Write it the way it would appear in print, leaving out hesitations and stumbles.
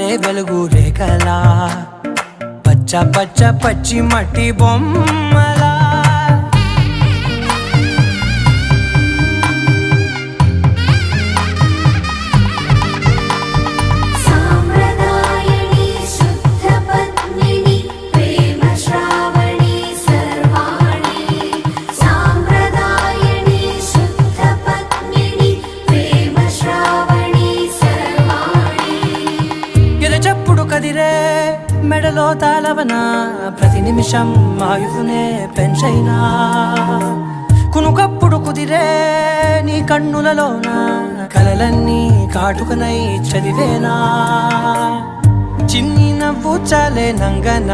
జారే వెలుగు రేఖలా పచ్చ పచ్చ పచ్చి మట్టి బొమ్మలా చెప్పుడు కదిరే మెడలో తాళవన ప్రతి నిమిషం ఆయుధునే పెంచైనా కునుకప్పుడు కుదిరే నీ కన్నులలోన కలలన్నీ కాటుకనై చదివేనా చిన్ని నవ్వు చాలే నంగన